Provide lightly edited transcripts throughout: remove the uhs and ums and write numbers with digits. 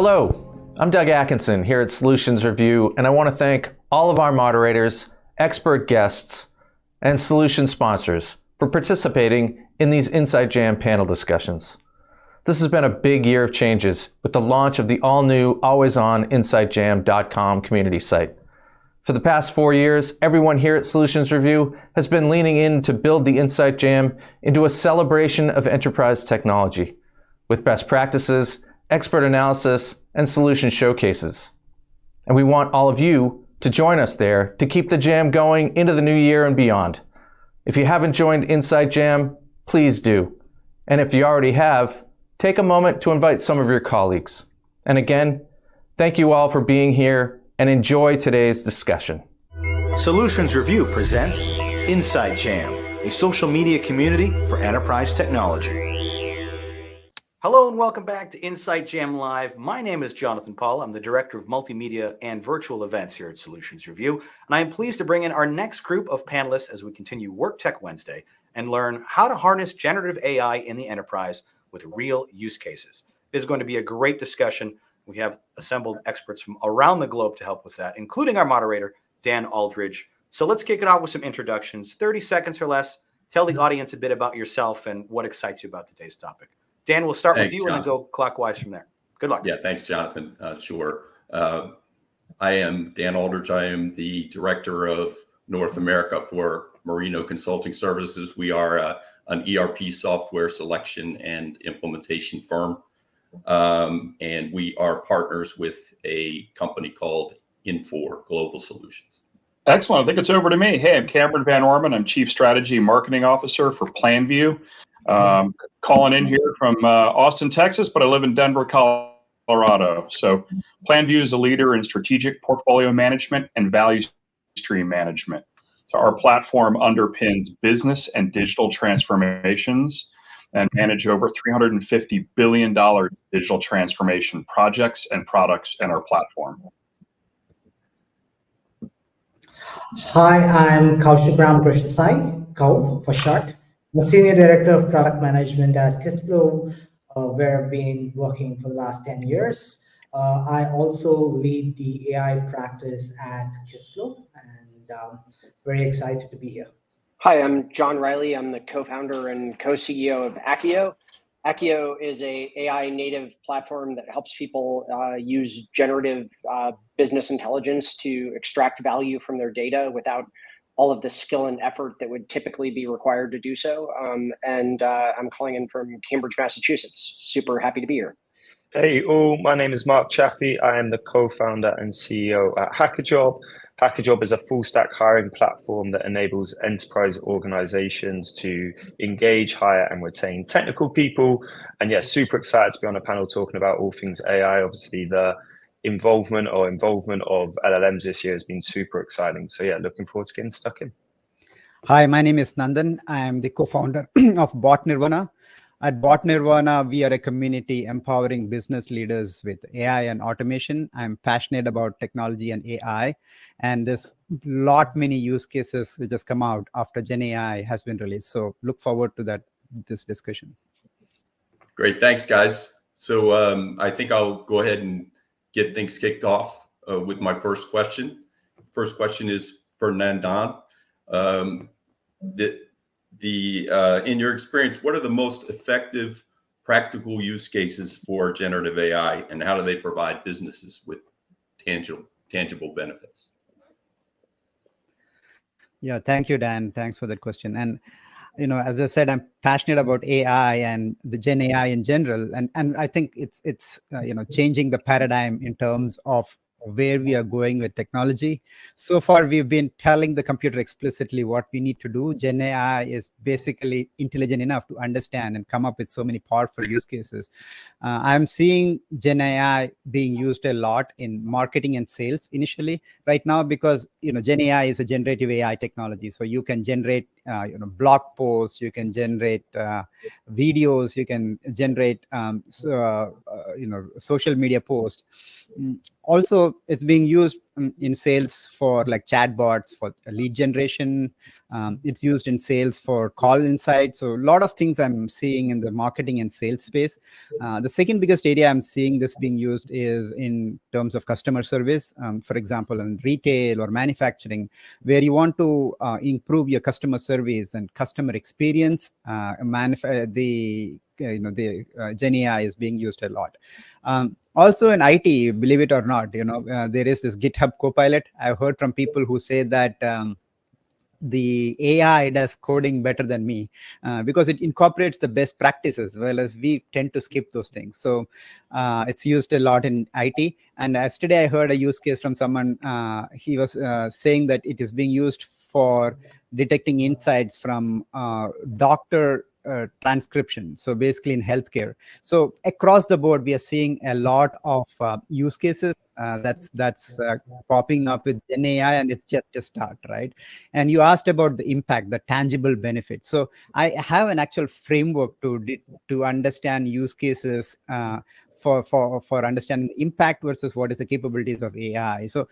Hello, I'm Doug Atkinson here at Solutions Review, and I want to thank all of our moderators, expert guests, and solution sponsors for participating in these Inside Jam panel discussions. This has been a big year of changes with the launch of the all-new, always-on InsideJam.com community site. For the past 4 years, everyone here at Solutions Review has been leaning in to build the Insight Jam into a celebration of enterprise technology, with best practices, expert analysis, and solution showcases. And we want all of you to join us there to keep the jam going into the new year and beyond. If you haven't joined Insight Jam, please do. And if you already have, take a moment to invite some of your colleagues. And again, thank you all for being here and enjoy today's discussion. Solutions Review presents Inside Jam, a social media community for enterprise technology. Hello and welcome back to Inside Jam Live. My name is Jonathan Paul. I'm the Director of Multimedia and Virtual Events here at Solutions Review. And I am pleased to bring in our next group of panelists as we continue Work Tech Wednesday and learn how to harness generative AI in the enterprise with real use cases. It is going to be a great discussion. We have assembled experts from around the globe to help with that, including our moderator, Dan Aldridge. So let's kick it off with some introductions, 30 seconds or less. Tell the audience a bit about yourself and what excites you about today's topic. Dan, we'll start with you, Jonathan, and then go clockwise from there. Good luck. Yeah, thanks, Jonathan. Sure. I am Dan Aldridge. I am the Director of North America for Marino Consulting Services. We are an ERP software selection and implementation firm. And we are partners with a company called Infor Global Solutions. Excellent. I think it's over to me. Hey, I'm Cameron Van Orman. I'm Chief Strategy and Marketing Officer for PlanView. Calling in here from Austin, Texas, but I live in Denver, Colorado. So PlanView is a leader in strategic portfolio management and value stream management. So our platform underpins business and digital transformations and manage over $350 billion digital transformation projects and products in our platform. Hi, I'm Kaushik Ramakrishna, Kau for short. I'm a Senior Director of Product Management at Kistflow, where I've been working for the last 10 years. I also lead the AI practice at Kistflow, and very excited to be here. Hi, I'm John Riley. I'm the co-founder and co-CEO of Accio. Accio is a AI native platform that helps people use generative business intelligence to extract value from their data without all of the skill and effort that would typically be required to do so. And I'm calling in from Cambridge, Massachusetts. Super happy to be here. Hey all, my name is Mark Chaffee. I am the co-founder and CEO at HackerJob. HackerJob is a full stack hiring platform that enables enterprise organizations to engage, hire and retain technical people. And yeah, super excited to be on a panel talking about all things AI. Obviously the involvement of LLMs this year has been super exciting. So yeah, looking forward to getting stuck in. Hi, my name is Nandan. I am the co-founder of Bot Nirvana. At Bot Nirvana, we are a community empowering business leaders with AI and automation. I'm passionate about technology and AI, and there's many use cases which has come out after Gen AI has been released. So look forward to this discussion. Great, thanks, guys. So I think I'll go ahead and get things kicked off with my first question. First question is for Nandan. In your experience, what are the most effective practical use cases for generative AI, and how do they provide businesses with tangible benefits? Yeah, thank you, Dan. Thanks for that question. And as I said, I'm passionate about AI and the Gen AI in general, and I think it's changing the paradigm in terms of where we are going with technology. So far, we've been telling the computer explicitly what we need to do. Gen AI is basically intelligent enough to understand and come up with so many powerful use cases. I'm seeing Gen AI being used a lot in marketing and sales initially right now, because Gen AI is a generative AI technology. So you can generate blog posts, you can generate videos, you can generate social media posts. Also, it's being used in sales for like chatbots for lead generation. It's used in sales for call insights. So a lot of things I'm seeing in the marketing and sales space. The second biggest area I'm seeing this being used is in terms of customer service. For example, in retail or manufacturing, where you want to improve your customer service and customer experience. The Gen AI is being used a lot. Also in IT, believe it or not, there is this GitHub Copilot. I've heard from people who say that the AI does coding better than me because it incorporates the best practices, well as we tend to skip those things. So it's used a lot in IT. And yesterday I heard a use case from someone. He was saying that it is being used for detecting insights from doctor transcription. So basically in healthcare. So across the board, we are seeing a lot of use cases that's popping up with Gen AI, and it's just a start, right? And you asked about the impact, the tangible benefits. So I have an actual framework to understand use cases for understanding the impact versus what is the capabilities of AI. So,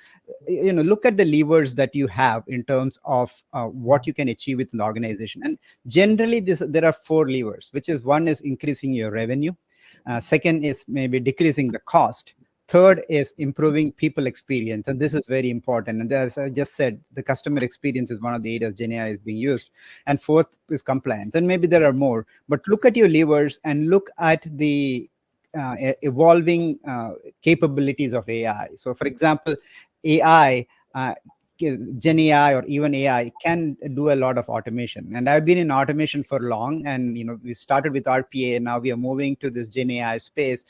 look at the levers that you have in terms of what you can achieve with an organization. And generally, there are 4 levers, which is one is increasing your revenue. Second is maybe decreasing the cost. Third is improving people experience. And this is very important. And as I just said, the customer experience is one of the areas Gen AI is being used. And fourth is compliance. And maybe there are more. But look at your levers and look at the evolving capabilities of AI. So, for example, AI, Gen AI or even AI can do a lot of automation. And I've been in automation for long. And we started with RPA, and now we are moving to this Gen AI space,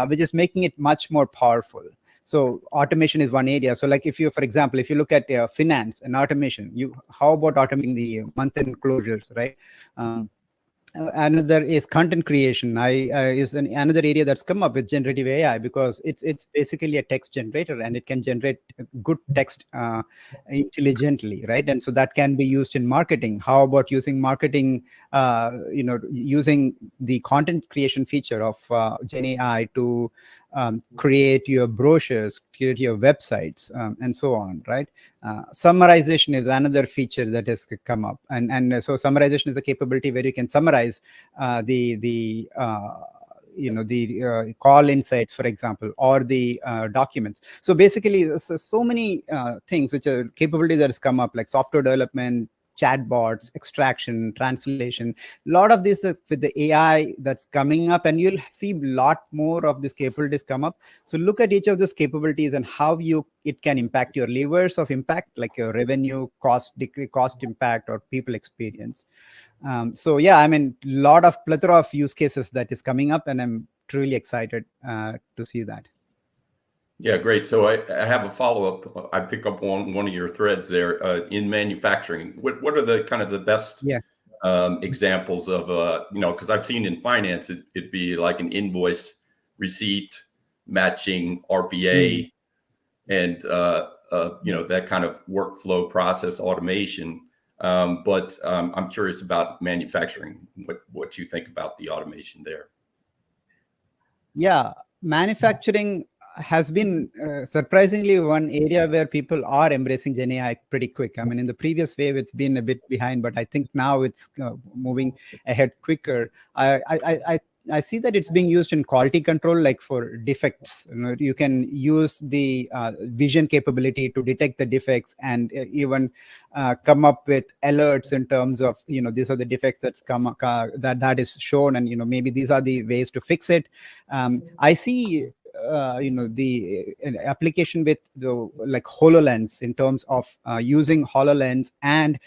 which is making it much more powerful. So automation is one area. So like for example, if you look at finance and automation, how about automating the month-end closures, right? Another is content creation. Is another area that's come up with generative AI, because it's basically a text generator, and it can generate good text intelligently, right? And so that can be used in marketing. How about using marketing, using the content creation feature of Gen AI to create your brochures, create your websites, and so on, right? Summarization is another feature that has come up, and so summarization is a capability where you can summarize the call insights, for example, or the documents. So basically, so many things which are capabilities that has come up, like software development, chatbots, extraction, translation. A lot of this with the AI that's coming up, and you'll see a lot more of these capabilities come up. So look at each of those capabilities and how it can impact your levers of impact, like your revenue, cost impact, or people experience. So yeah, I mean, plethora of use cases that is coming up, and I'm truly excited to see that. Yeah, great. So I have a follow-up. I pick up on one of your threads there in manufacturing. What are the kind of the best examples of, because I've seen in finance, it'd be like an invoice receipt matching RPA and, that kind of workflow process automation. But I'm curious about manufacturing, what you think about the automation there. Yeah, manufacturing has been surprisingly one area where people are embracing Gen AI pretty quick. I mean, in the previous wave, it's been a bit behind, but I think now it's moving ahead quicker. I see that it's being used in quality control, like for defects. You can use the vision capability to detect the defects and even come up with alerts in terms of, these are the defects that is shown, and maybe these are the ways to fix it. I see the application with like HoloLens, in terms of using HoloLens and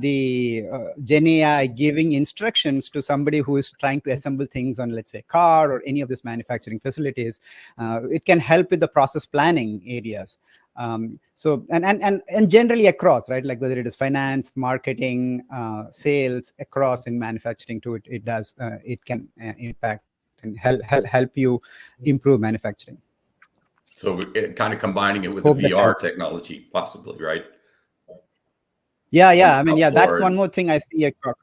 the Gen AI giving instructions to somebody who is trying to assemble things on, let's say, a car or any of these manufacturing facilities. It can help with the process planning areas. So and generally across, right, like whether it is finance, marketing, sales, across in manufacturing too, it can impact and help you improve manufacturing. So kind of combining it with the VR technology, possibly, right? Yeah. I mean, that's one more thing I see across.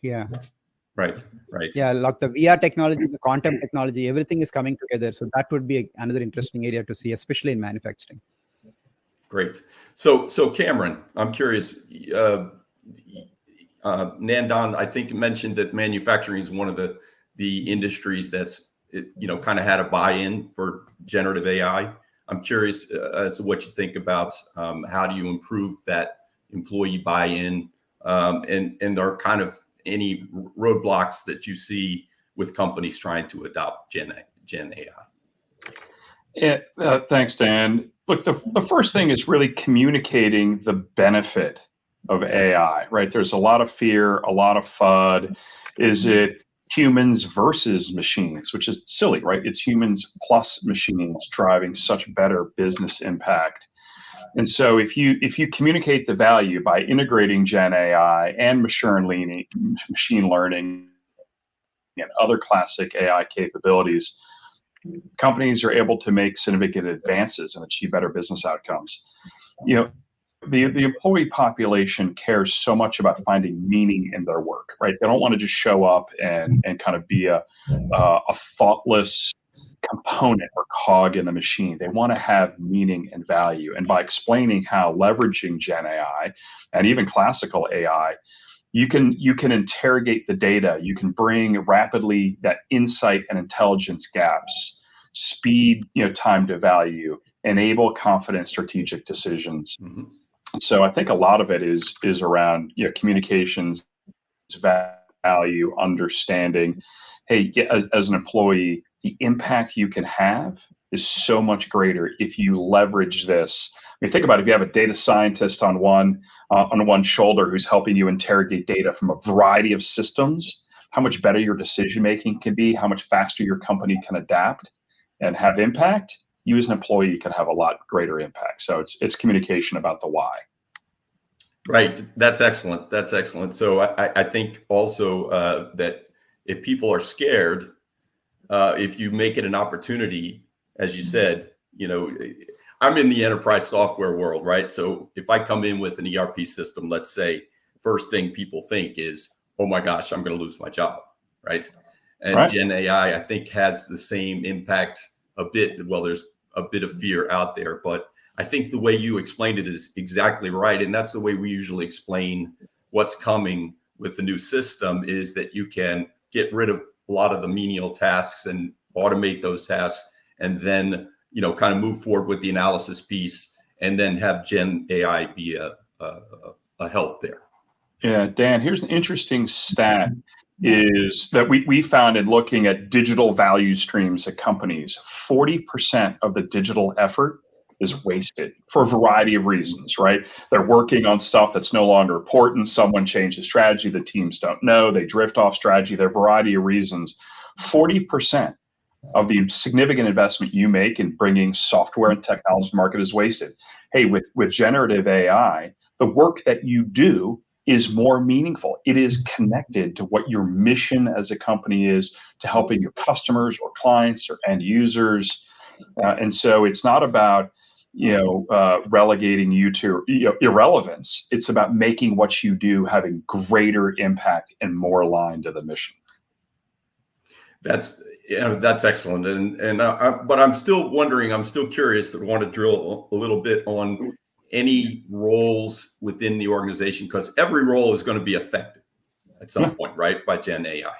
Yeah. Right. Yeah, like the VR technology, the quantum technology, everything is coming together. So that would be another interesting area to see, especially in manufacturing. Great. So Cameron, I'm curious. Nandan, I think, mentioned that manufacturing is one of the industries that's kind of had a buy-in for generative AI. I'm curious as to what you think about how do you improve that employee buy-in, and there are kind of any roadblocks that you see with companies trying to adopt Gen AI. Yeah, thanks, Dan. Look, the first thing is really communicating the benefit of AI, right? There's a lot of fear, a lot of FUD. Is it humans versus machines, which is silly, right? It's humans plus machines driving such better business impact. And so if you communicate the value by integrating Gen AI and machine learning and other classic AI capabilities, companies are able to make significant advances and achieve better business outcomes. The employee population cares so much about finding meaning in their work, right? They don't want to just show up and kind of be a thoughtless component or cog in the machine. They want to have meaning and value. And by explaining how leveraging Gen AI and even classical AI, you can interrogate the data, you can bring rapidly that insight and intelligence gaps, speed time to value, enable confident strategic decisions. Mm-hmm. So I think a lot of it is around communications, value, understanding. Hey, as an employee, the impact you can have is so much greater if you leverage this. I mean, think about it. If you have a data scientist on one shoulder who's helping you interrogate data from a variety of systems, how much better your decision making can be, how much faster your company can adapt and have impact. You as an employee can have a lot greater impact. So it's communication about the why. Right. That's excellent. That's excellent. So I think also that if people are scared, if you make it an opportunity, as you said, I'm in the enterprise software world, right? So if I come in with an ERP system, let's say, first thing people think is, oh my gosh, I'm going to lose my job, right? And right. Gen AI, I think, has the same impact a bit. Well, there's a bit of fear out there, but I think the way you explained it is exactly right. And that's the way we usually explain what's coming with the new system, is that you can get rid of a lot of the menial tasks and automate those tasks, and then kind of move forward with the analysis piece, and then have Gen AI be a help there. Yeah, Dan, here's an interesting stat is that we found in looking at digital value streams at companies, 40% of the digital effort is wasted for a variety of reasons, right? They're working on stuff that's no longer important. Someone changed the strategy, the teams don't know, they drift off strategy. There are a variety of reasons. 40% of the significant investment you make in bringing software and technology to market is wasted. Hey, with generative AI, the work that you do is more meaningful. It is connected to what your mission as a company is, to helping your customers or clients or end users. And so it's not about relegating you to irrelevance. It's about making what you do having greater impact and more aligned to the mission. That's excellent, but I'm still wondering. I'm still curious. I want to drill a little bit on any roles within the organization, because every role is going to be affected at some point, right, by Gen AI.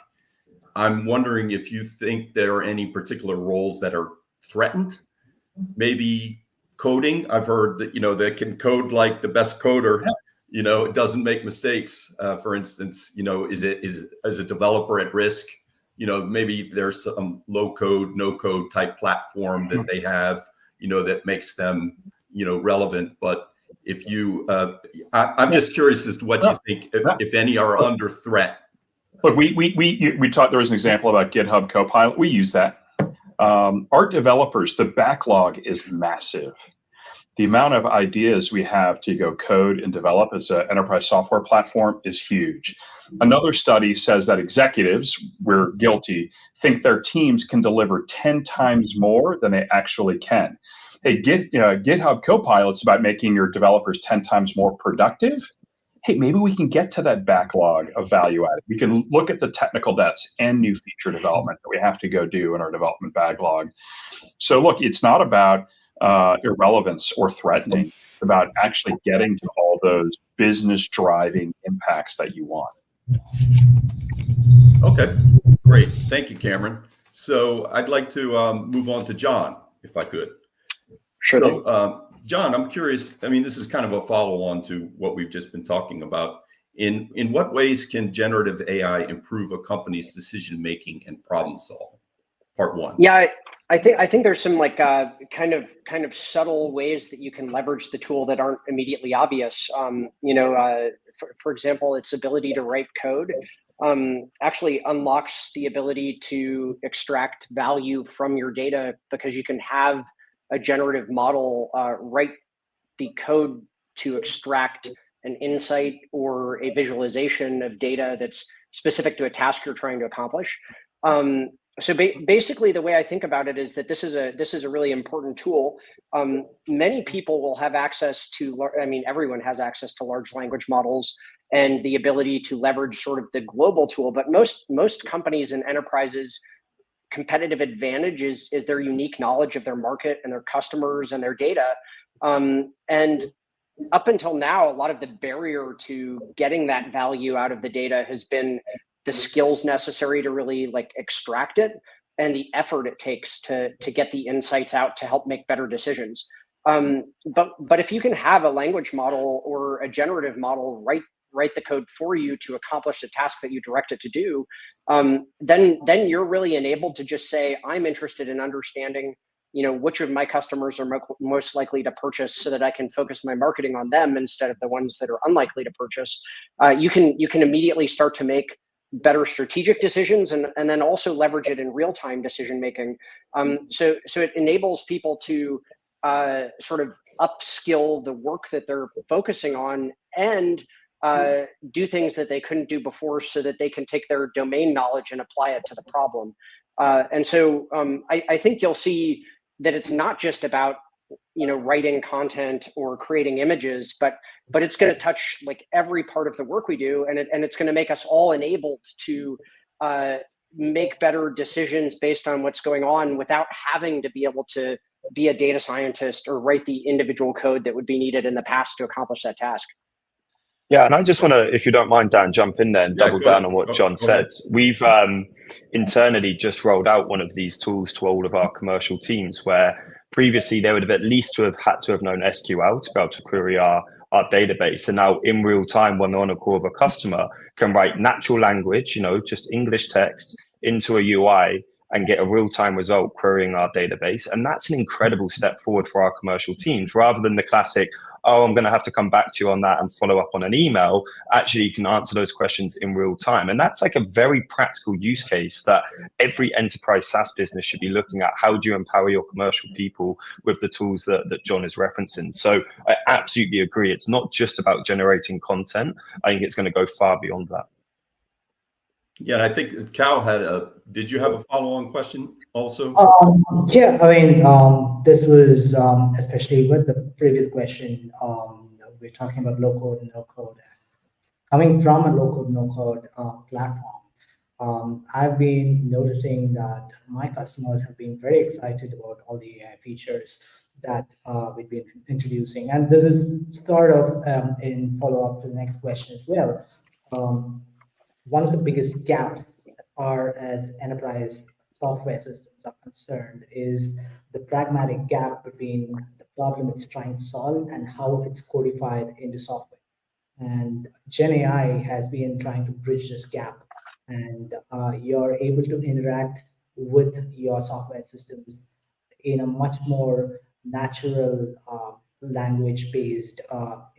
I'm wondering if you think there are any particular roles that are threatened. Maybe coding. I've heard that they can code like the best coder. It doesn't make mistakes. For instance, is a developer at risk? Maybe there's some low code, no code type platform that they have, that makes them, relevant. But if you, I'm just curious as to what you think, if any are under threat. Look, we talked. There was an example about GitHub Copilot. We use that. Our developers, the backlog is massive. The amount of ideas we have to go code and develop as an enterprise software platform is huge. Another study says that executives, we're guilty, think their teams can deliver 10 times more than they actually can. Hey, GitHub Copilot's about making your developers 10 times more productive. Hey, maybe we can get to that backlog of value added. We can look at the technical debts and new feature development that we have to go do in our development backlog. So look, it's not about irrelevance or threatening. It's about actually getting to all those business driving impacts that you want. Okay, great. Thank you, Cameron. So I'd like to move on to John, if I could. Sure thing. So, John, I'm curious. I mean, this is kind of a follow-on to what we've just been talking about. In what ways can generative AI improve a company's decision-making and problem solving? Part one. Yeah, I think there's some like kind of subtle ways that you can leverage the tool that aren't immediately obvious. For example, its ability to write code actually unlocks the ability to extract value from your data, because you can have a generative model write the code to extract an insight or a visualization of data that's specific to a task you're trying to accomplish. So basically, the way I think about it is that this is a really important tool. Many people will have access to, everyone has access to large language models and the ability to leverage sort of the global tool. But most companies and enterprises' competitive advantage is their unique knowledge of their market and their customers and their data. And up until now, a lot of the barrier to getting that value out of the data has been the skills necessary to really like extract it and the effort it takes to get the insights out to help make better decisions. But if you can have a language model or a generative model write the code for you to accomplish the task that you direct it to do, then you're really enabled to just say, I'm interested in understanding, which of my customers are most likely to purchase, so that I can focus my marketing on them instead of the ones that are unlikely to purchase. You can immediately start to make better strategic decisions and then also leverage it in real-time decision making. So it enables people to sort of upskill the work that they're focusing on and do things that they couldn't do before, so that they can take their domain knowledge and apply it to the problem. And so I think you'll see that it's not just about writing content or creating images, but it's going to touch like every part of the work we do, and it's going to make us all enabled to make better decisions based on what's going on, without having to be able to be a data scientist or write the individual code that would be needed in the past to accomplish that task. Yeah, and I just want to, if you don't mind, Dan, jump in there and double down on what John said. We've internally just rolled out one of these tools to all of our commercial teams, where previously they would have at least had to have known SQL to be able to query our database. And now in real time, when they're on a call with a customer, can write natural language, just English text into a UI and get a real-time result querying our database. And that's an incredible step forward for our commercial teams, rather than the classic, oh, I'm going to have to come back to you on that and follow up on an email. Actually, you can answer those questions in real time. And that's like a very practical use case that every enterprise SaaS business should be looking at. How do you empower your commercial people with the tools that John is referencing? So I absolutely agree. It's not just about generating content. I think it's going to go far beyond that. Yeah, and I think Cal did you have a follow-on question also? Yeah, this was especially with the previous question, we're talking about low code and no code. Coming from a low code, no code platform, I've been noticing that my customers have been very excited about all the AI features that we've been introducing. And this is sort of in follow-up to the next question as well. One of the biggest gaps as far as enterprise software systems are concerned is the pragmatic gap between the problem it's trying to solve and how it's codified into software. And Gen AI has been trying to bridge this gap, and you're able to interact with your software systems in a much more natural language-based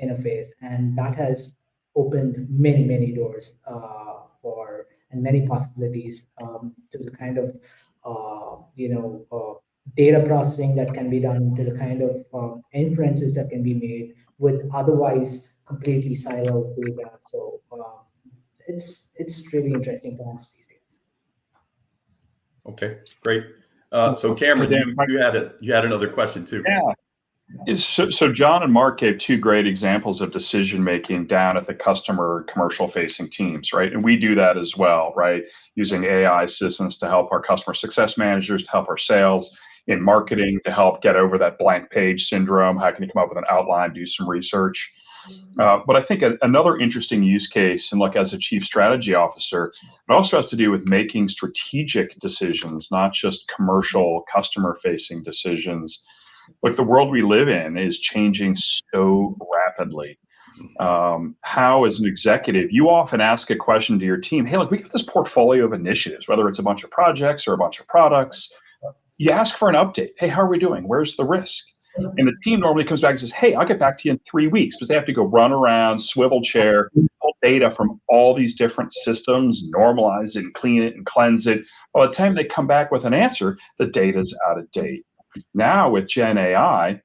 interface, and that has opened many doors and many possibilities to the kind of data processing that can be done, to the kind of inferences that can be made with otherwise completely siloed data. So it's really interesting times these days. Okay, great. So Cameron, you had another question too. Yeah. So John and Mark gave two great examples of decision making down at the customer commercial facing teams, right? And we do that as well, right? Using AI assistants to help our customer success managers, to help our sales. in marketing to help get over that blank page syndrome? How can you come up with an outline, do some research? But I think another interesting use case, and look, as a chief strategy officer, it also has to do with making strategic decisions, not just commercial, customer-facing decisions. Look, the world we live in is changing so rapidly. How, as an executive, you often ask a question to your team, hey, look, we got this portfolio of initiatives, whether it's a bunch of projects or a bunch of products. You ask for an update. Hey, how are we doing? Where's the risk? And the team normally comes back and says, hey, I'll get back to you in 3 weeks, because they have to go run around, swivel chair, pull data from all these different systems, normalize it and clean it and cleanse it. By the time they come back with an answer, the data's out of date. Now with Gen AI,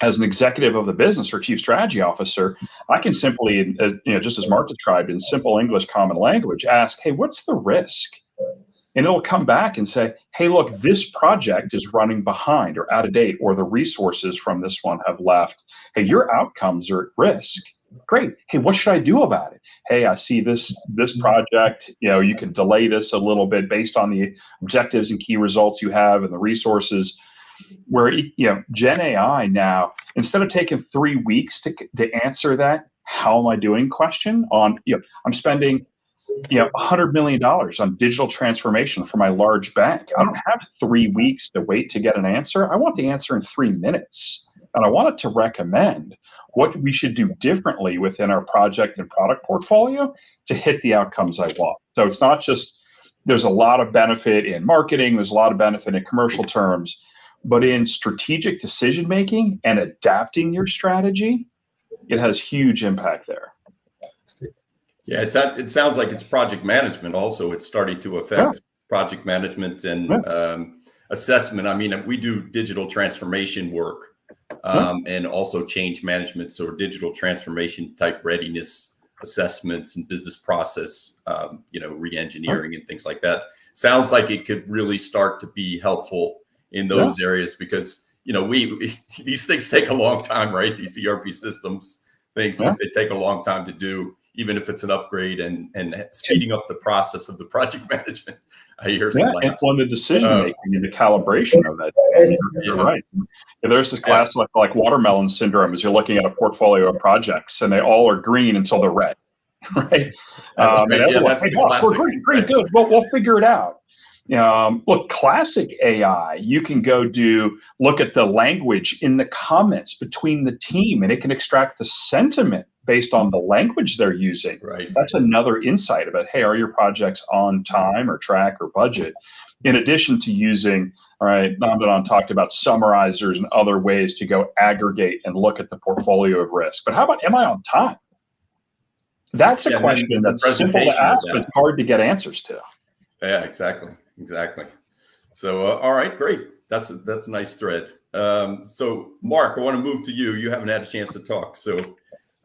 as an executive of the business or chief strategy officer, I can simply, just as Mark described, in simple English common language, ask, hey, what's the risk? And it'll come back and say, hey, look, this project is running behind or out of date, or the resources from this one have left. Hey, your outcomes are at risk. Great. Hey, what should I do about it? Hey, I see this project, you can delay this a little bit based on the objectives and key results you have and the resources. Where, Gen AI now, instead of taking 3 weeks to answer that how am I doing question on, I'm spending $100 million on digital transformation for my large bank. I don't have 3 weeks to wait to get an answer. I want the answer in 3 minutes. And I want it to recommend what we should do differently within our project and product portfolio to hit the outcomes I want. So it's not just, there's a lot of benefit in marketing, there's a lot of benefit in commercial terms, but in strategic decision-making and adapting your strategy, it has huge impact there. Yeah, it sounds like it's project management also. It's starting to affect project management and assessment. I mean, we do digital transformation work and also change management. So digital transformation type readiness assessments and business process, re-engineering and things like that. Sounds like it could really start to be helpful in those areas because, these things take a long time, right? These ERP systems, things, they take a long time to do, even if it's an upgrade and speeding up the process of the project management. I hear some and on the decision making and the calibration of that. You're right. There's this classic like watermelon syndrome as you're looking at a portfolio of projects and they all are green until they're red, right? That's the classic. We're green, good. Well, we'll figure it out. Look, classic AI, you can look at the language in the comments between the team and it can extract the sentiment based on the language they're using. Right. That's another insight about, hey, are your projects on time or track or budget? In addition to using, Nandan talked about summarizers and other ways to go aggregate and look at the portfolio of risk. But how about, am I on time? That's a question that's simple to ask, but hard to get answers to. Yeah, exactly. So, all right, great. That's a nice thread. So, Mark, I want to move to you. You haven't had a chance to talk. So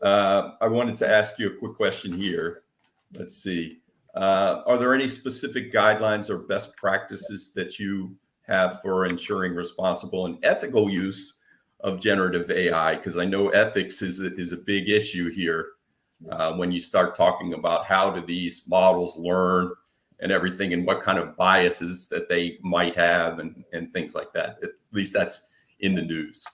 I wanted to ask you a quick question here. Let's see. Are there any specific guidelines or best practices that you have for ensuring responsible and ethical use of generative AI? Because I know ethics is a big issue here when you start talking about how do these models learn and everything and what kind of biases that they might have and things like that. At least that's in the news.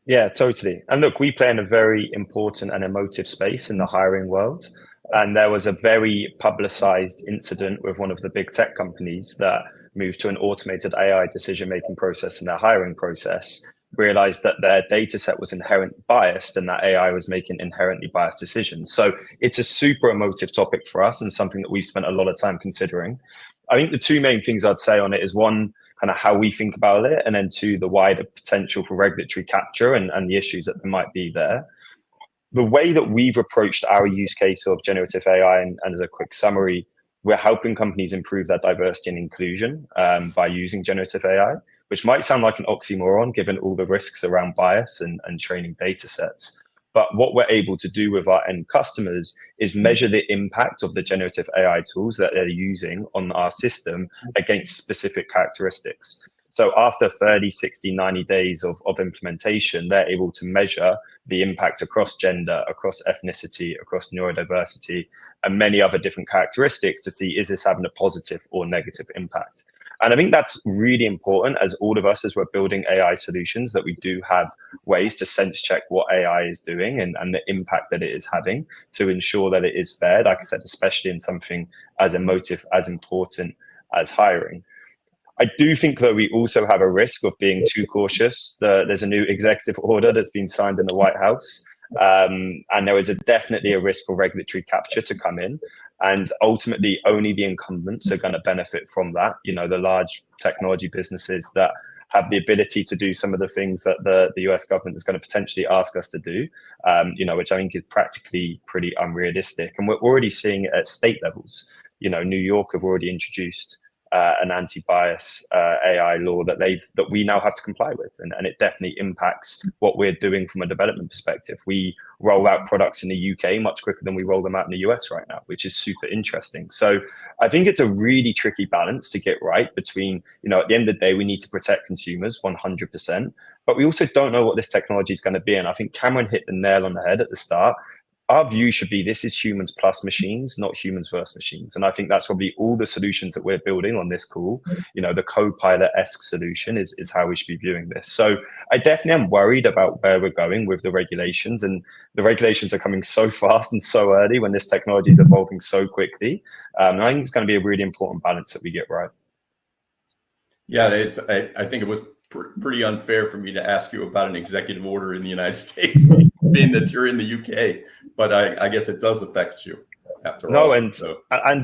Yeah, totally. And look, we play in a very important and emotive space in the hiring world. And there was a very publicized incident with one of the big tech companies that moved to an automated AI decision-making process in their hiring process, realized that their data set was inherently biased and that AI was making inherently biased decisions. So it's a super emotive topic for us and something that we've spent a lot of time considering. I think the two main things I'd say on it is one, kind of how we think about it, and then two, the wider potential for regulatory capture and the issues that there might be there. The way that we've approached our use case of generative AI, and as a quick summary, we're helping companies improve their diversity and inclusion by using generative AI, which might sound like an oxymoron given all the risks around bias and training data sets. But what we're able to do with our end customers is measure the impact of the generative AI tools that they're using on our system against specific characteristics. So after 30, 60, 90 days of implementation, they're able to measure the impact across gender, across ethnicity, across neurodiversity, and many other different characteristics to see, is this having a positive or negative impact? And I think that's really important as all of us, as we're building AI solutions, that we do have ways to sense check what AI is doing and the impact that it is having to ensure that it is fair, like I said, especially in something as emotive, as important as hiring. I do think that we also have a risk of being too cautious. There's a new executive order that's been signed in the White House, and there is definitely a risk for regulatory capture to come in. And ultimately, only the incumbents are going to benefit from that. You know, the large technology businesses that have the ability to do some of the things that the US government is going to potentially ask us to do, you know, which I think is practically pretty unrealistic. And we're already seeing it at state levels. You know, New York have already introduced an anti-bias AI law that we now have to comply with, and it definitely impacts what we're doing from a development perspective. We roll out products in the UK much quicker than we roll them out in the US right now, which is super interesting. So I think it's a really tricky balance to get right between, you know, at the end of the day, we need to protect consumers 100%, but we also don't know what this technology is going to be. And I think Cameron hit the nail on the head at the start. Our view should be this is humans plus machines, not humans versus machines. And I think that's probably all the solutions that we're building on this call. You know, the co-pilot-esque solution is how we should be viewing this. So I definitely am worried about where we're going with the regulations, and the regulations are coming so fast and so early when this technology is evolving so quickly. And I think it's going to be a really important balance that we get right. Yeah, it is. I think it was pretty unfair for me to ask you about an executive order in the United States, being that you're in the UK. But I guess it does affect you after all. No, and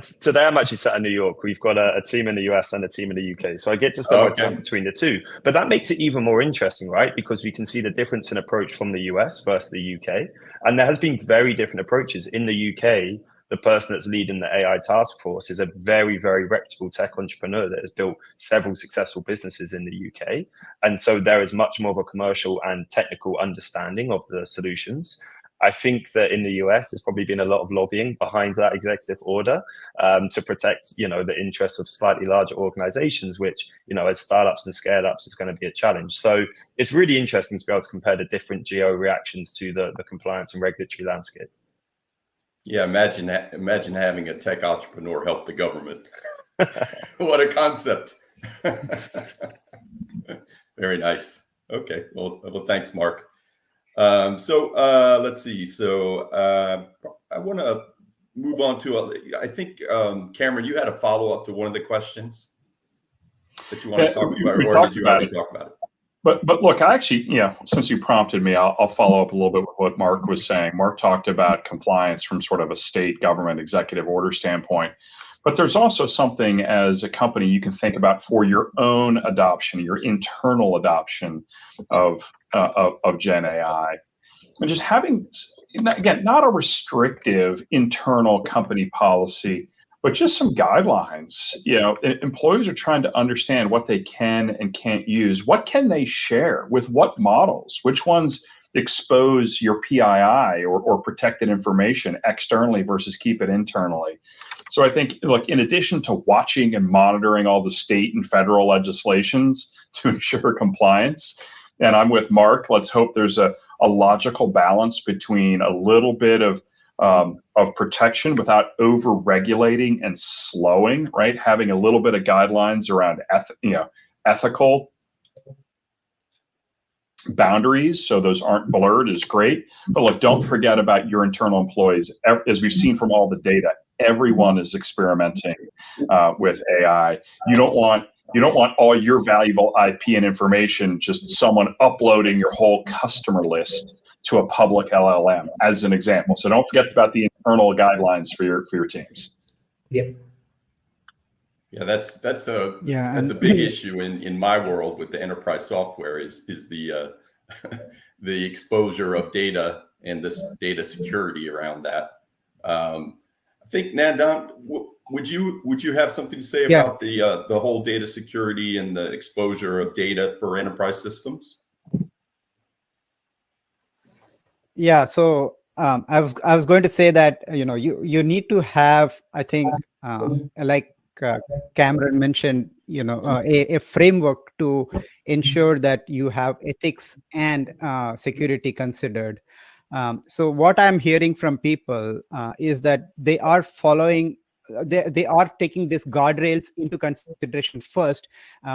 today I'm actually sat in New York. We've got a team in the US and a team in the UK. So I get to spend my time between the two. But that makes it even more interesting, right? Because we can see the difference in approach from the US versus the UK. And there has been very different approaches. In the UK, the person that's leading the AI task force is a very, very reputable tech entrepreneur that has built several successful businesses in the UK. And so there is much more of a commercial and technical understanding of the solutions. I think that in the US, there's probably been a lot of lobbying behind that executive order to protect, you know, the interests of slightly larger organizations, which, you know, as startups and scale-ups is going to be a challenge. So it's really interesting to be able to compare the different geo reactions to the compliance and regulatory landscape. Yeah, imagine having a tech entrepreneur help the government. What a concept. Very nice. Okay, well, thanks, Mark. So let's see. So I want to move on to, I think, Cameron, you had a follow-up to one of the questions that you want to talk about, or did you already talk about it? But look, I actually, since you prompted me, I'll follow up a little bit with what Mark was saying. Mark talked about compliance from sort of a state government executive order standpoint. But there's also something as a company you can think about for your own adoption, your internal adoption of Gen AI. And just having, again, not a restrictive internal company policy, but just some guidelines. You know, employees are trying to understand what they can and can't use. What can they share with what models? Which ones expose your PII or protected information externally versus keep it internally? So I think, look, in addition to watching and monitoring all the state and federal legislations to ensure compliance, and I'm with Mark, let's hope there's a logical balance between a little bit of protection without over-regulating and slowing, right? Having a little bit of guidelines around ethical boundaries so those aren't blurred is great. But look, don't forget about your internal employees. As we've seen from all the data, everyone is experimenting with AI. You don't want all your valuable IP and information, just someone uploading your whole customer list to a public LLM, as an example. So don't forget about the internal guidelines for your teams. Yep. Yeah, that's a big issue in my world with the enterprise software is the the exposure of data and this data security around that. I think Nandan, would you have something to say about the whole data security and the exposure of data for enterprise systems? Yeah, so I was going to say that you need to have, I think, like Cameron mentioned, a framework to ensure that you have ethics and security considered. So what I'm hearing from people is that they are following they are taking these guardrails into consideration first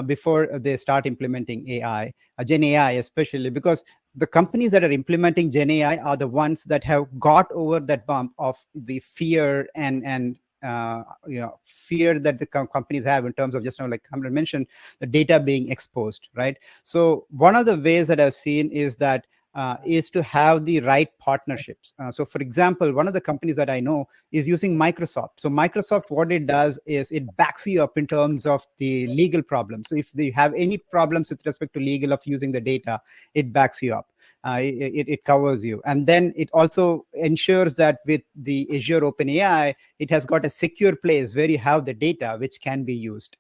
before they start implementing AI, Gen AI especially, because the companies that are implementing Gen AI are the ones that have got over that bump of the fear and fear that the companies have in terms of, just now, like Cameron mentioned, the data being exposed, right? So one of the ways that I've seen is to have the right partnerships. So for example, one of the companies that I know is using Microsoft. So Microsoft, what it does is it backs you up in terms of the legal problems. So if they have any problems with respect to legal of using the data, it backs you up. It covers you. And then it also ensures that with the Azure OpenAI, it has got a secure place where you have the data which can be used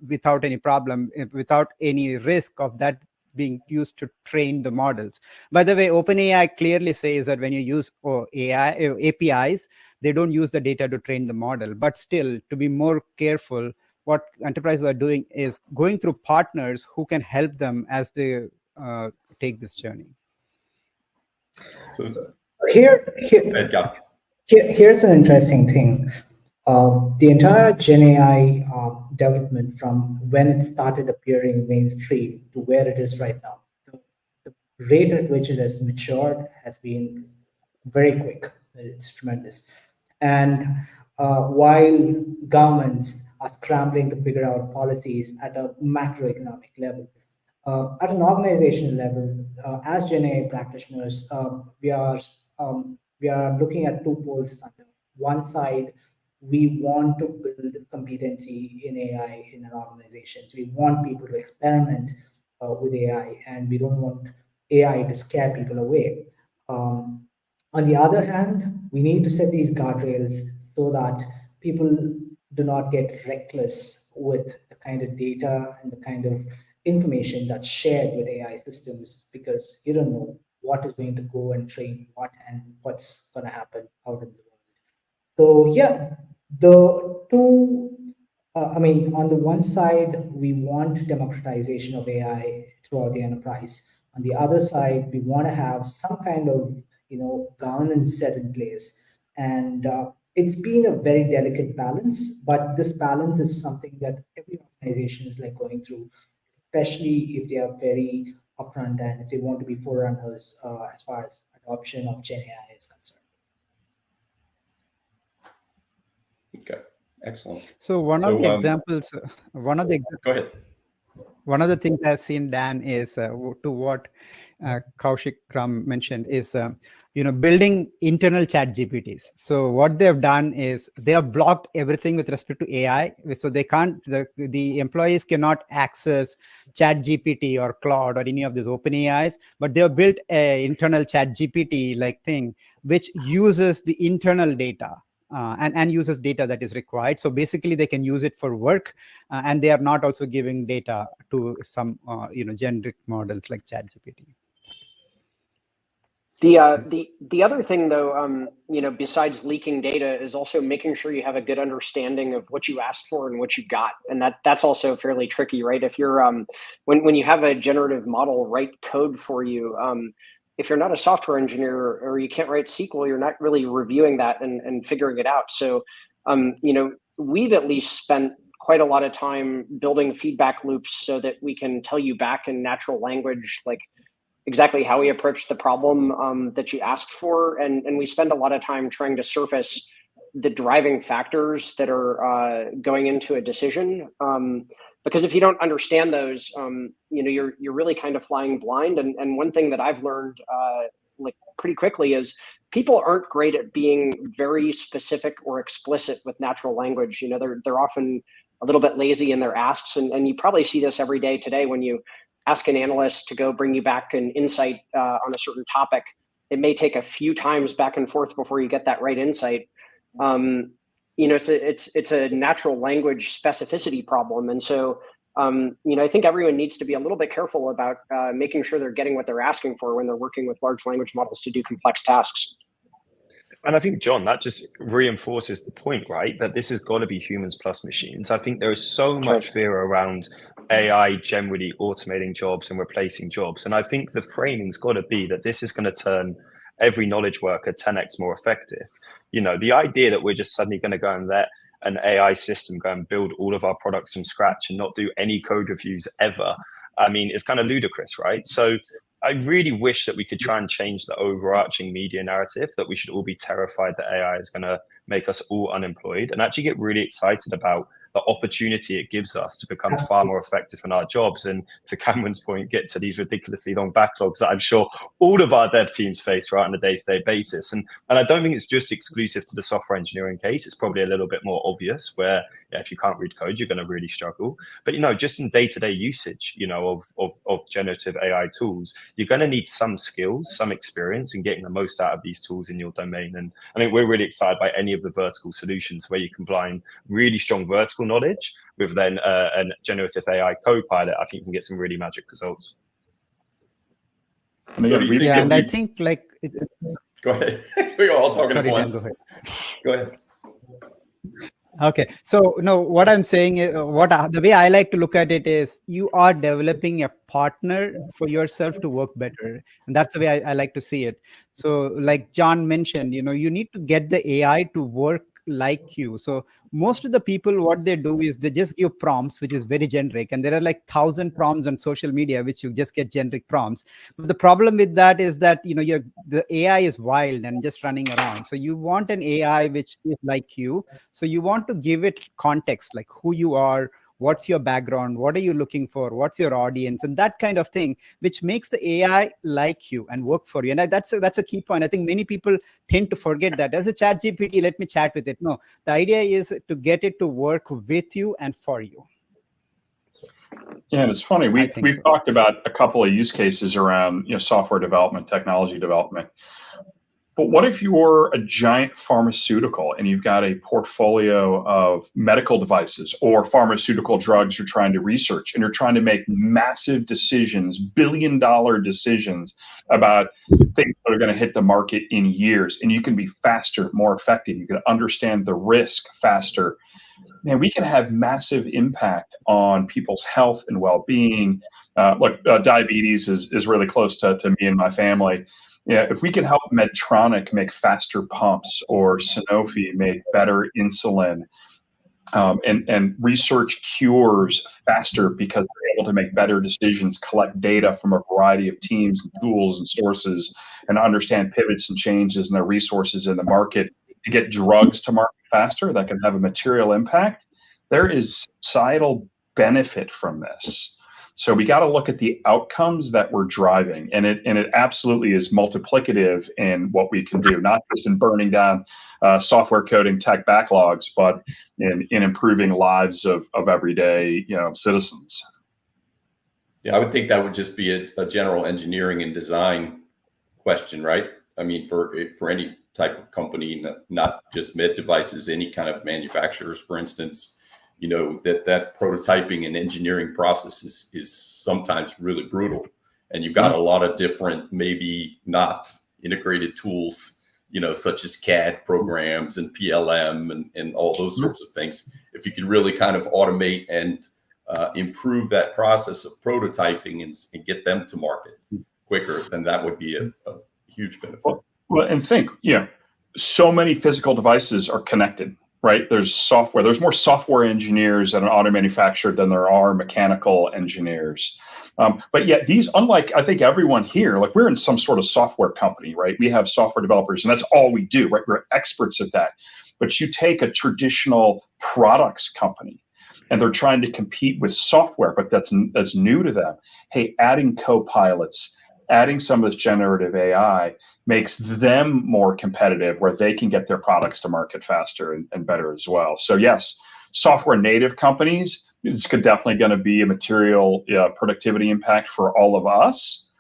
without any problem, without any risk of that being used to train the models. By the way, OpenAI clearly says that when you use AI APIs, they don't use the data to train the model. But still, to be more careful, what enterprises are doing is going through partners who can help them as they take this journey. So Here's an interesting thing. The entire Gen AI development, from when it started appearing mainstream to where it is right now, the rate at which it has matured has been very quick. It's tremendous. And while governments are scrambling to figure out policies at a macroeconomic level, at an organizational level, as Gen AI practitioners, we are looking at two poles. One side, we want to build competency in AI in an organization. So we want people to experiment with AI, and we don't want AI to scare people away. On the other hand, we need to set these guardrails so that people do not get reckless with the kind of data and the kind of information that's shared with AI systems, because you don't know what is going to go and train what and what's going to happen out in the world. So yeah, the two, on the one side, we want democratization of AI throughout the enterprise. On the other side, we want to have some kind of, governance set in place. And it's been a very delicate balance, but this balance is something that every organization is like going through, especially if they are very upfront and if they want to be forerunners as far as adoption of Gen AI is concerned. Okay, excellent. So one of the examples, go ahead. One of the things I've seen, Dan, is to what Kaushik Ram mentioned is, building internal chat GPTs. So what they've done is they have blocked everything with respect to AI. So they can't, the employees cannot access chat GPT or Claude or any of these open AIs, but they have built an internal chat GPT like thing, which uses the internal data. And uses data that is required. So basically, they can use it for work, and they are not also giving data to some, generic models like ChatGPT. The other thing, though, besides leaking data, is also making sure you have a good understanding of what you asked for and what you got, and that's also fairly tricky, right? If you're when you have a generative model write code for you, if you're not a software engineer or you can't write SQL, you're not really reviewing that and figuring it out. So, we've at least spent quite a lot of time building feedback loops so that we can tell you back in natural language, like exactly how we approach the problem that you asked for. And we spend a lot of time trying to surface the driving factors that are going into a decision. Because if you don't understand those, you're really kind of flying blind. And one thing that I've learned like pretty quickly is people aren't great at being very specific or explicit with natural language. They're often a little bit lazy in their asks, and you probably see this every day today when you ask an analyst to go bring you back an insight on a certain topic. It may take a few times back and forth before you get that right insight. It's a natural language specificity problem. And so, I think everyone needs to be a little bit careful about making sure they're getting what they're asking for when they're working with large language models to do complex tasks. And I think, John, that just reinforces the point, right? That this has got to be humans plus machines. I think there is so much fear around AI generally automating jobs and replacing jobs. And I think the framing's got to be that this is going to turn every knowledge worker 10x more effective. The idea that we're just suddenly going to go and let an AI system go and build all of our products from scratch and not do any code reviews ever, I mean, it's kind of ludicrous, right? So I really wish that we could try and change the overarching media narrative that we should all be terrified that AI is going to make us all unemployed, and actually get really excited about the opportunity it gives us to become far more effective in our jobs. And to Cameron's point, get to these ridiculously long backlogs that I'm sure all of our dev teams face right on a day-to-day basis. And I don't think it's just exclusive to the software engineering case. It's probably a little bit more obvious where if you can't read code, you're going to really struggle. But, just in day-to-day usage, of generative AI tools, you're going to need some skills, some experience in getting the most out of these tools in your domain. And I think we're really excited by any of the vertical solutions where you combine really strong vertical knowledge with then a generative AI co-pilot. I think you can get some really magic results. And again, I think go ahead. We're all talking sorry, at once. Dan, Go ahead. Okay, so no, what I'm saying is, the way I like to look at it is, you are developing a partner for yourself to work better, and that's the way I like to see it. So, like John mentioned, you need to get the AI to work like you. So most of the people, what they do is they just give prompts, which is very generic, and there are like 1,000 prompts on social media which you just get generic prompts. But the problem with that is that the AI is wild and just running around. So you want an AI which is like you. So you want to give it context, like who you are, what's your background, what are you looking for, what's your audience, and that kind of thing, which makes the AI like you and work for you. And that's a key point. I think many people tend to forget that. As a chat GPT, let me chat with it. No, the idea is to get it to work with you and for you. Yeah, and it's funny. We've talked about a couple of use cases around software development, technology development. But what if you're a giant pharmaceutical and you've got a portfolio of medical devices or pharmaceutical drugs you're trying to research, and you're trying to make massive decisions, billion-dollar decisions about things that are going to hit the market in years, and you can be faster, more effective, you can understand the risk faster. Man, we can have massive impact on people's health and well-being. Diabetes is really close to me and my family. Yeah, if we can help Medtronic make faster pumps, or Sanofi make better insulin, and research cures faster because they're able to make better decisions, collect data from a variety of teams and tools and sources, and understand pivots and changes in their resources in the market to get drugs to market faster that can have a material impact, there is societal benefit from this. So we got to look at the outcomes that we're driving, and it absolutely is multiplicative in what we can do, not just in burning down software coding tech backlogs, but in improving lives of everyday citizens. Yeah, I would think that would just be a general engineering and design question, right? I mean, for any type of company, not just med devices, any kind of manufacturers, for instance. That prototyping and engineering process is sometimes really brutal, and you've got a lot of different, maybe not integrated tools, such as CAD programs and PLM and all those sorts of things. If you could really kind of automate and improve that process of prototyping and get them to market quicker, then that would be a huge benefit. Well, and think, so many physical devices are connected. Right? There's software. There's more software engineers at an auto manufacturer than there are mechanical engineers. But yet these, unlike, I think everyone here, like we're in some sort of software company, right? We have software developers, and that's all we do, right? We're experts at that. But you take a traditional products company, and they're trying to compete with software, but that's new to them. Hey, adding co-pilots, adding some of this generative AI makes them more competitive, where they can get their products to market faster and better as well. So yes, software native companies, it's definitely going to be a material productivity impact for all of us.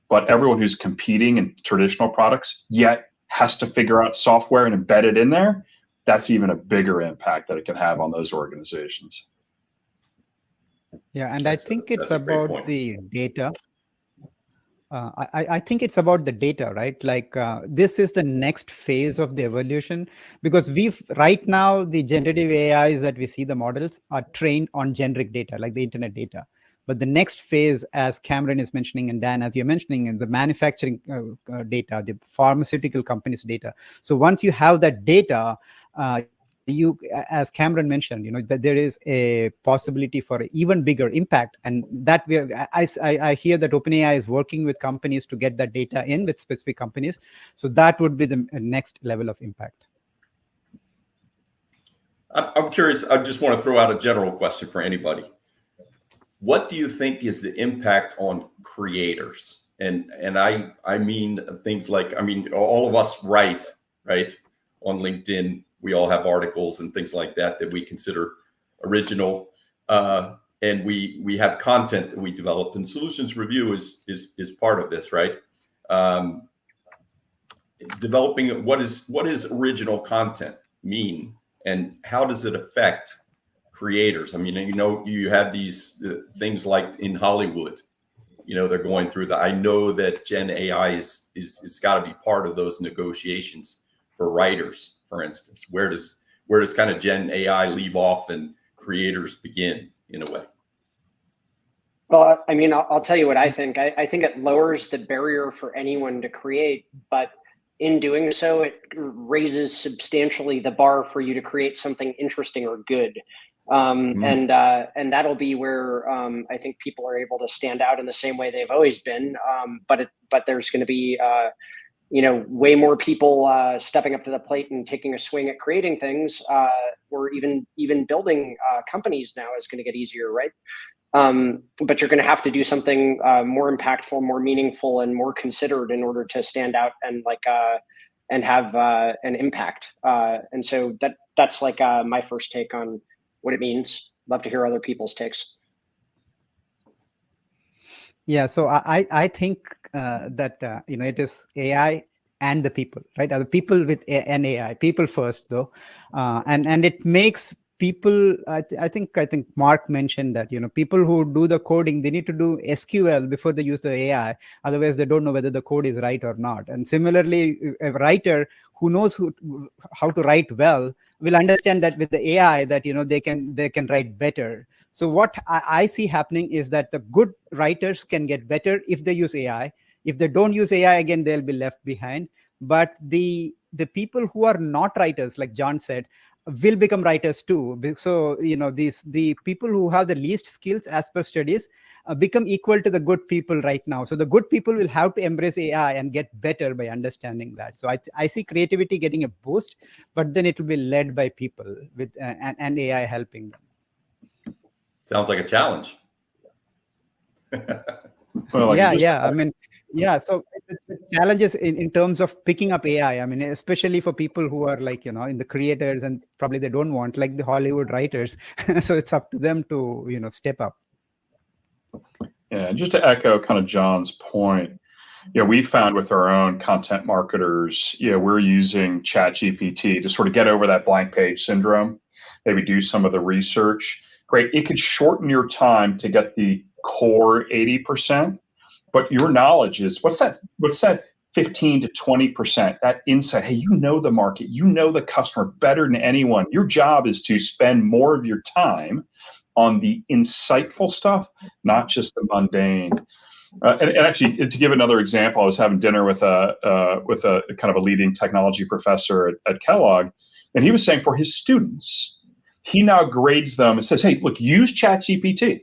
But everyone who's competing in traditional products yet has to figure out software and embed it in there, that's even a bigger impact that it can have on those organizations. Yeah, and I think it's about the data. I think it's about the data, right? Like this is the next phase of the evolution, because right now the generative AIs that we see, the models are trained on generic data, like the internet data. But the next phase, as Cameron is mentioning, and Dan, as you're mentioning, in the manufacturing data, the pharmaceutical companies' data. So once you have that data, you, as Cameron mentioned, that there is a possibility for an even bigger impact, and that I hear that OpenAI is working with companies to get that data in with specific companies. So that would be the next level of impact. I'm curious. I just want to throw out a general question for anybody. What do you think is the impact on creators? And I mean things like, all of us write, right? On LinkedIn, we all have articles and things like that we consider original. And we have content that we developed, and solutions review is part of this, right? Developing what is original content mean, and how does it affect creators? You have these things like in Hollywood, they're going through I know that Gen AI is got to be part of those negotiations for writers, for instance. Where does kind of Gen AI leave off and creators begin in a way? Well, I'll tell you what I think. I think it lowers the barrier for anyone to create, but in doing so, it raises substantially the bar for you to create something interesting or good. And that'll be where I think people are able to stand out in the same way they've always been. But there's going to be way more people stepping up to the plate and taking a swing at creating things, or even building companies now is going to get easier, right? But you're going to have to do something more impactful, more meaningful, and more considered in order to stand out and have an impact. And so that's my first take on what it means. Love to hear other people's takes. Yeah, so I think that it is AI and the people, right? The people with an AI, people first though, and it makes people. I think Mark mentioned that people who do the coding, they need to do SQL before they use the AI. Otherwise, they don't know whether the code is right or not. And similarly, a writer who knows how to write well will understand that with the AI that they can write better. So what I see happening is that the good writers can get better if they use AI. If they don't use AI, again, they'll be left behind. But the people who are not writers, like John said, will become writers too. So the people who have the least skills, as per studies, become equal to the good people right now. So the good people will have to embrace AI and get better by understanding that. So I see creativity getting a boost, but then it will be led by people with and AI helping them. Sounds like a challenge. Well, so the challenges in terms of picking up AI, especially for people who are in the creators, and probably they don't want, like the Hollywood writers. So it's up to them to step up. Yeah, just to echo kind of John's point, we found with our own content marketers, we're using ChatGPT to sort of get over that blank page syndrome, maybe do some of the research. Great, it could shorten your time to get the core 80%, but your knowledge is what's that 15 to 20%, that insight. Hey, the market, the customer better than anyone. Your job is to spend more of your time on the insightful stuff, not just the mundane. And actually, to give another example, I was having dinner with a kind of a leading technology professor at Kellogg, and he was saying for his students, he now grades them and says, hey, look, use ChatGPT.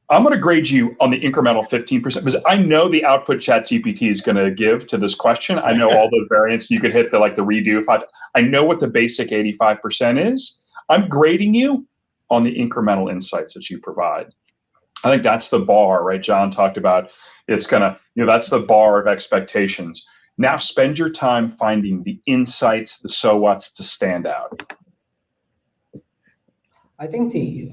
I'm going to grade you on the incremental 15% because I know the output ChatGPT is going to give to this question. I know all the variants you could hit, the redo. I know what the basic 85% is. I'm grading you on the incremental insights that you provide. I think that's the bar, right? John talked about it's going to, that's the bar of expectations. Now spend your time finding the insights, the so what's to stand out. I think the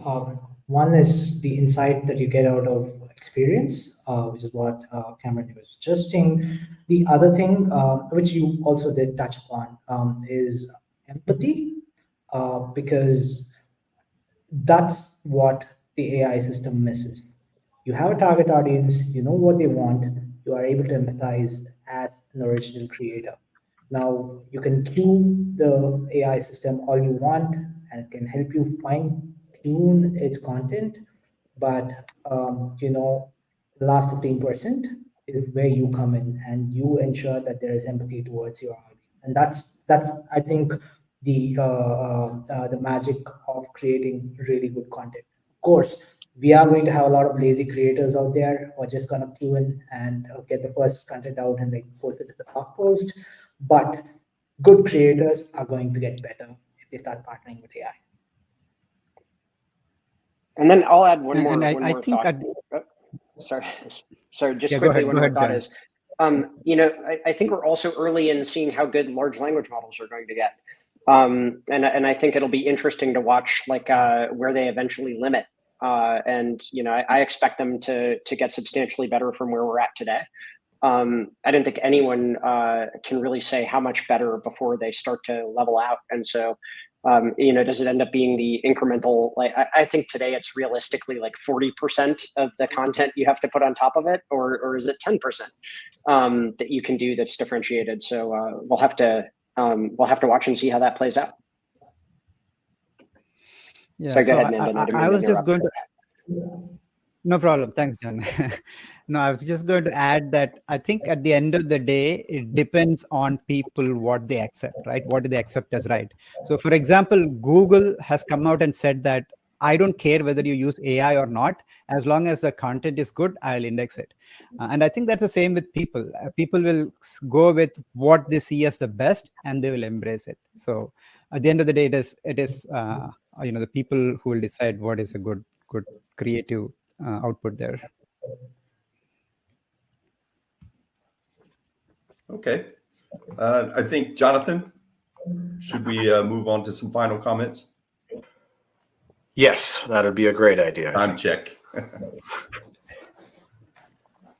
one is the insight that you get out of experience, which is what Cameron was suggesting. The other thing, which you also did touch upon, is empathy, because that's what the AI system misses. You have a target audience, you know what they want, you are able to empathize as an original creator. Now, you can tune the AI system all you want, and it can help you fine-tune its content, but the last 15% is where you come in and you ensure that there is empathy towards your audience. And that's I think the magic of creating really good content. Of course, we are going to have a lot of lazy creators out there who are just going to queue in and get the first content out and like post it to the blog post. But good creators are going to get better if they start partnering with AI. And then I'll add one And, more. and One I more think thought. Sorry, sorry. Just quickly, one more thought is, I think we're also early in seeing how good large language models are going to get, and I think it'll be interesting to watch like where they eventually limit. And I expect them to get substantially better from where we're at today. I don't think anyone can really say how much better before they start to level out. And so, does it end up being the incremental? Like, I think today it's realistically like 40% of the content you have to put on top of it, or is it 10% that you can do that's differentiated? So we'll have to watch and see how that plays out. Yeah, so go ahead, I, Nandan. I didn't I mean to was just interrupt. going to. No problem. Thanks, John. No, I was just going to add that I think at the end of the day, it depends on people what they accept, right? What do they accept as right? So, for example, Google has come out and said that I don't care whether you use AI or not, as long as the content is good, I'll index it. And I think that's the same with people. People will go with what they see as the best, and they will embrace it. So, at the end of the day, it is the people who will decide what is a good creative output there. Okay. I think, Jonathan, should we move on to some final comments? Yes, that would be a great idea. Time check.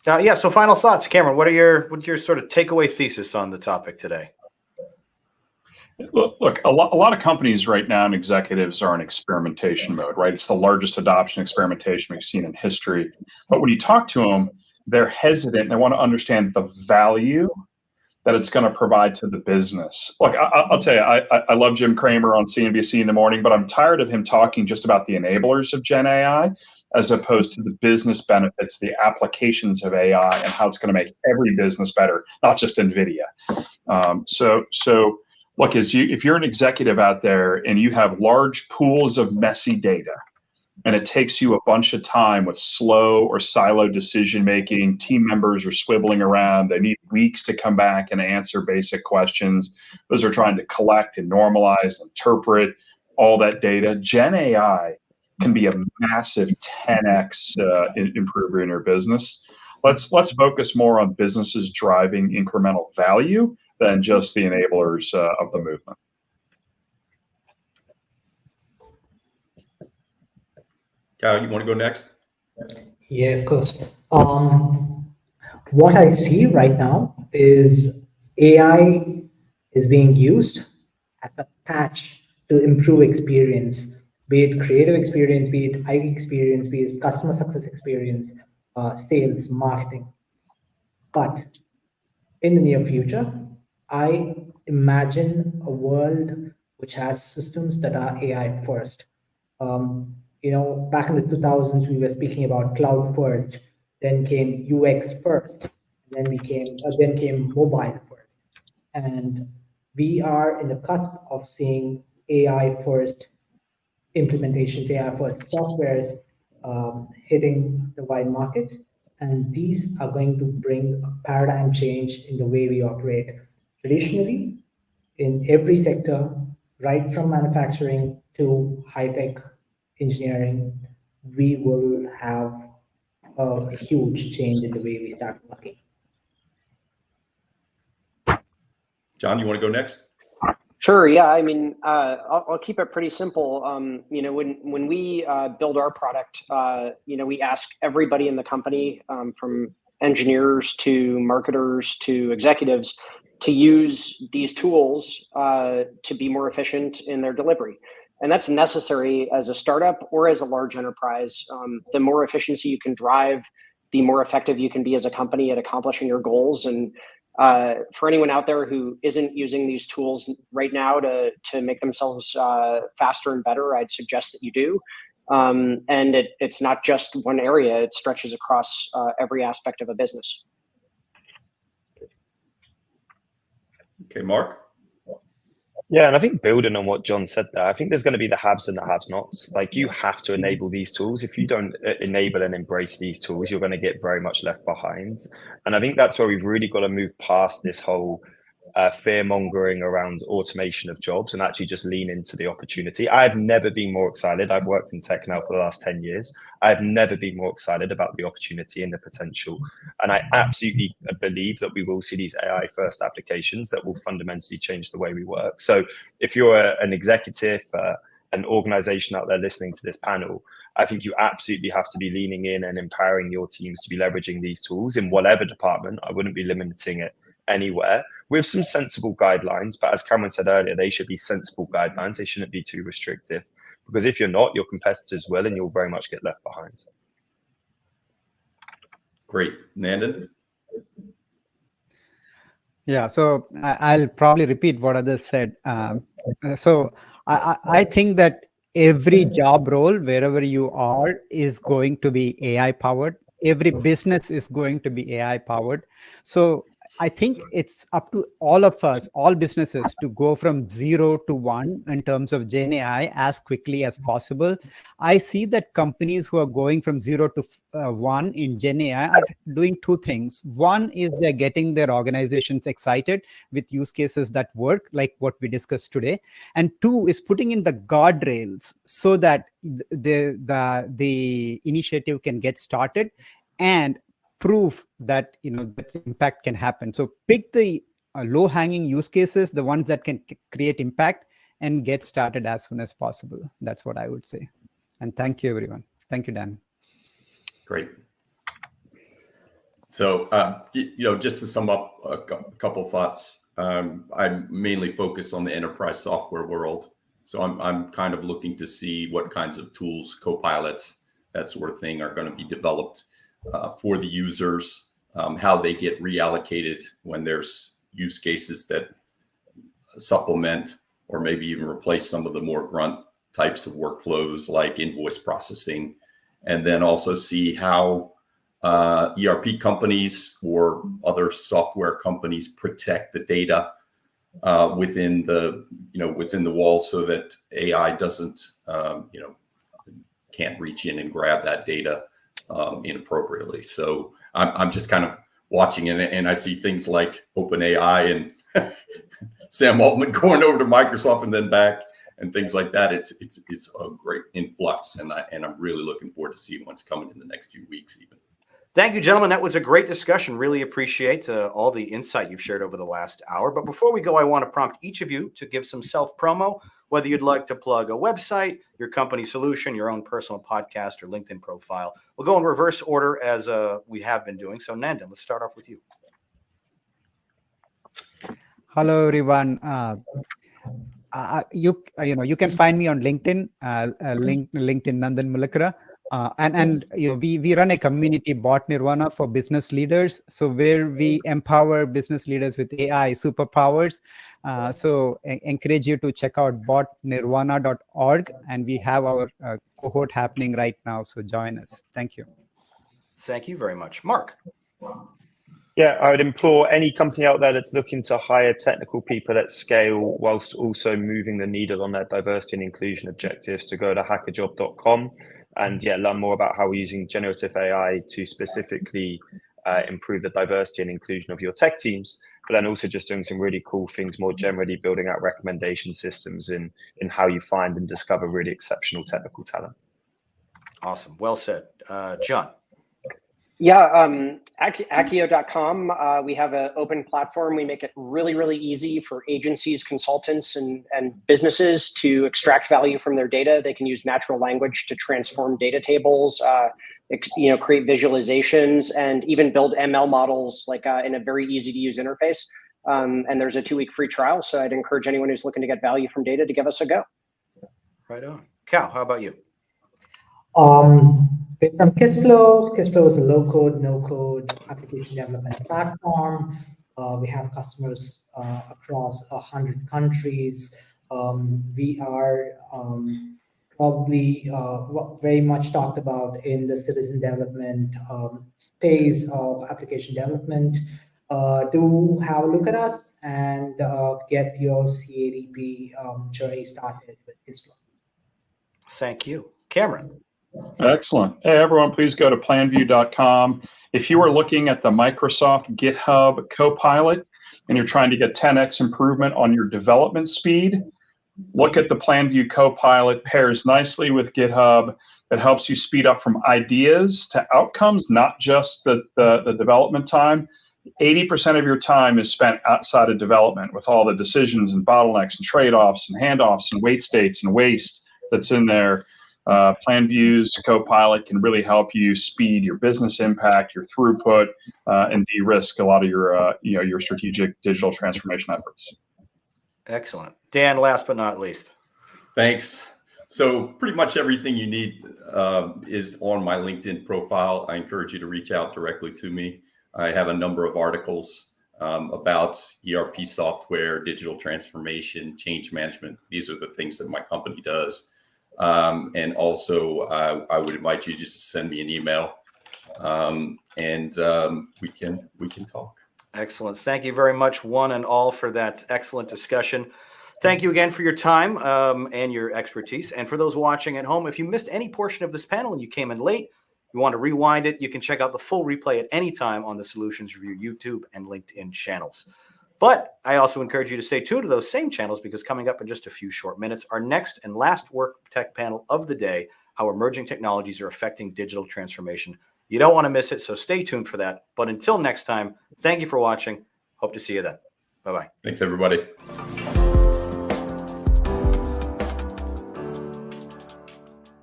Yeah. So, final thoughts, Cameron. What's your sort of takeaway thesis on the topic today? Look, a lot of companies right now and executives are in experimentation mode, right? It's the largest adoption experimentation we've seen in history. But when you talk to them, they're hesitant. They want to understand the value that it's going to provide to the business. Look, I'll tell you, I love Jim Cramer on CNBC in the morning, but I'm tired of him talking just about the enablers of Gen AI as opposed to the business benefits, the applications of AI, and how it's going to make every business better, not just NVIDIA. So look, if you're an executive out there and you have large pools of messy data, and it takes you a bunch of time with slow or siloed decision making, team members are swiveling around, they need weeks to come back and answer basic questions. Those are trying to collect and normalize, interpret all that data. Gen AI can be a massive 10x improver in your business. Let's focus more on businesses driving incremental value than just the enablers of the movement. Kyle, you want to go next? Yeah, of course. What I see right now is AI is being used as a patch to improve experience, be it creative experience, be it IT experience, be it customer success experience, sales, marketing. But in the near future, I imagine a world which has systems that are AI first. Back in the 2000s, we were speaking about cloud first, then came UX first, then came mobile first, and we are in the cusp of seeing AI first implementations, AI first softwares hitting the wide market, and these are going to bring a paradigm change in the way we operate. Traditionally, in every sector, right from manufacturing to high-tech engineering, we will have a huge change in the way we start working. John, you want to go next? Sure. Yeah. I mean, I'll keep it pretty simple. When we build our product, we ask everybody in the company, from engineers to marketers to executives, to use these tools to be more efficient in their delivery. And that's necessary as a startup or as a large enterprise. The more efficiency you can drive, the more effective you can be as a company at accomplishing your goals. And for anyone out there who isn't using these tools right now to make themselves faster and better, I'd suggest that you do. And it's not just one area, it stretches across every aspect of a business. Okay, Mark? Yeah, and I think building on what John said there, I think there's going to be the haves and the have-nots. Like, you have to enable these tools. If you don't enable and embrace these tools, you're going to get very much left behind. And I think that's where we've really got to move past this whole fear mongering around automation of jobs and actually just lean into the opportunity. I've never been more excited. I've worked in tech now for the last 10 years. I've never been more excited about the opportunity and the potential. And I absolutely believe that we will see these AI first applications that will fundamentally change the way we work. So if you're an executive, an organization out there listening to this panel, I think you absolutely have to be leaning in and empowering your teams to be leveraging these tools in whatever department. I wouldn't be limiting it anywhere, with some sensible guidelines. But as Cameron said earlier, they should be sensible guidelines. They shouldn't be too restrictive, because if you're not, your competitors will, and you'll very much get left behind. Great. Nandan? Yeah, so I'll probably repeat what others said. So I think that every job role, wherever you are, is going to be AI powered. Every business is going to be AI powered. So I think it's up to all of us, all businesses, to go from 0 to 1 in terms of Gen AI as quickly as possible. I see that companies who are going from 0 to 1 in Gen AI are doing two things. One is they're getting their organizations excited with use cases that work, like what we discussed today. And two is putting in the guardrails so that the initiative can get started and prove that that impact can happen. So pick the low-hanging use cases, the ones that can create impact, and get started as soon as possible. That's what I would say. And thank you, everyone. Thank you, Dan. Great. So, just to sum up a couple of thoughts, I'm mainly focused on the enterprise software world. So I'm kind of looking to see what kinds of tools, co-pilots, that sort of thing, are going to be developed for the users, how they get reallocated when there's use cases that supplement or maybe even replace some of the more grunt types of workflows like invoice processing, and then also see how ERP companies or other software companies protect the data within the walls, so that AI doesn't can't reach in and grab that data inappropriately. So I'm just kind of watching it, and I see things like OpenAI and Sam Altman going over to Microsoft and then back, and things like that. It's a great influx, and I'm really looking forward to seeing what's coming in the next few weeks even. Thank you, gentlemen. That was a great discussion. Really appreciate all the insight you've shared over the last hour. But before we go, I want to prompt each of you to give some self-promo, whether you'd like to plug a website, your company solution, your own personal podcast, or LinkedIn profile. We'll go in reverse order as we have been doing. So, Nandan, let's start off with you. Hello, everyone. You can find me on LinkedIn, LinkedIn Nandan Mulakara. And we run a community, Bot Nirvana, for business leaders. So where we empower business leaders with AI superpowers. So encourage you to check out botnirvana.org, and we have our cohort happening right now. So join us. Thank you. Thank you very much. Mark. Yeah, I would implore any company out there that's looking to hire technical people at scale whilst also moving the needle on their diversity and inclusion objectives to go to hackerjob.com and learn more about how we're using generative AI to specifically improve the diversity and inclusion of your tech teams, but then also just doing some really cool things more generally, building out recommendation systems in how you find and discover really exceptional technical talent. Awesome. Well said. John. Yeah, Accio.com. We have an open platform. We make it really, really easy for agencies, consultants, and businesses to extract value from their data. They can use natural language to transform data tables, create visualizations, and even build ML models like in a very easy to use interface. And there's a 2-week free trial. So I'd encourage anyone who's looking to get value from data to give us a go. Right on. Cal, how about you? From Kissflow. Kissflow is a low-code, no-code application development platform. We have customers across 100 countries. We are probably very much talked about in the citizen development space of application development. Do have a look at us and get your CADP journey started with Kisflow. Thank you. Cameron. Excellent. Hey, everyone, please go to planview.com. If you are looking at the Microsoft GitHub Copilot and you're trying to get 10x improvement on your development speed, look at the PlanView Copilot. Pairs nicely with GitHub. That helps you speed up from ideas to outcomes, not just the development time. 80% of your time is spent outside of development with all the decisions and bottlenecks and trade-offs and handoffs and wait states and waste that's in there. PlanView's Copilot can really help you speed your business impact, your throughput, and de-risk a lot of your strategic digital transformation efforts. Excellent. Dan, last but not least. Thanks. So pretty much everything you need is on my LinkedIn profile. I encourage you to reach out directly to me. I have a number of articles about ERP software, digital transformation, change management. These are the things that my company does. And also, I would invite you just to send me an email, and we can talk. Excellent. Thank you very much, one and all, for that excellent discussion. Thank you again for your time and your expertise. And for those watching at home, if you missed any portion of this panel and you came in late, you want to rewind it, you can check out the full replay at any time on the Solutions Review YouTube and LinkedIn channels. But I also encourage you to stay tuned to those same channels, because coming up in just a few short minutes, our next and last work tech panel of the day, how emerging technologies are affecting digital transformation. You don't want to miss it, so stay tuned for that. But until next time, thank you for watching. Hope to see you then. Bye-bye. Thanks, everybody.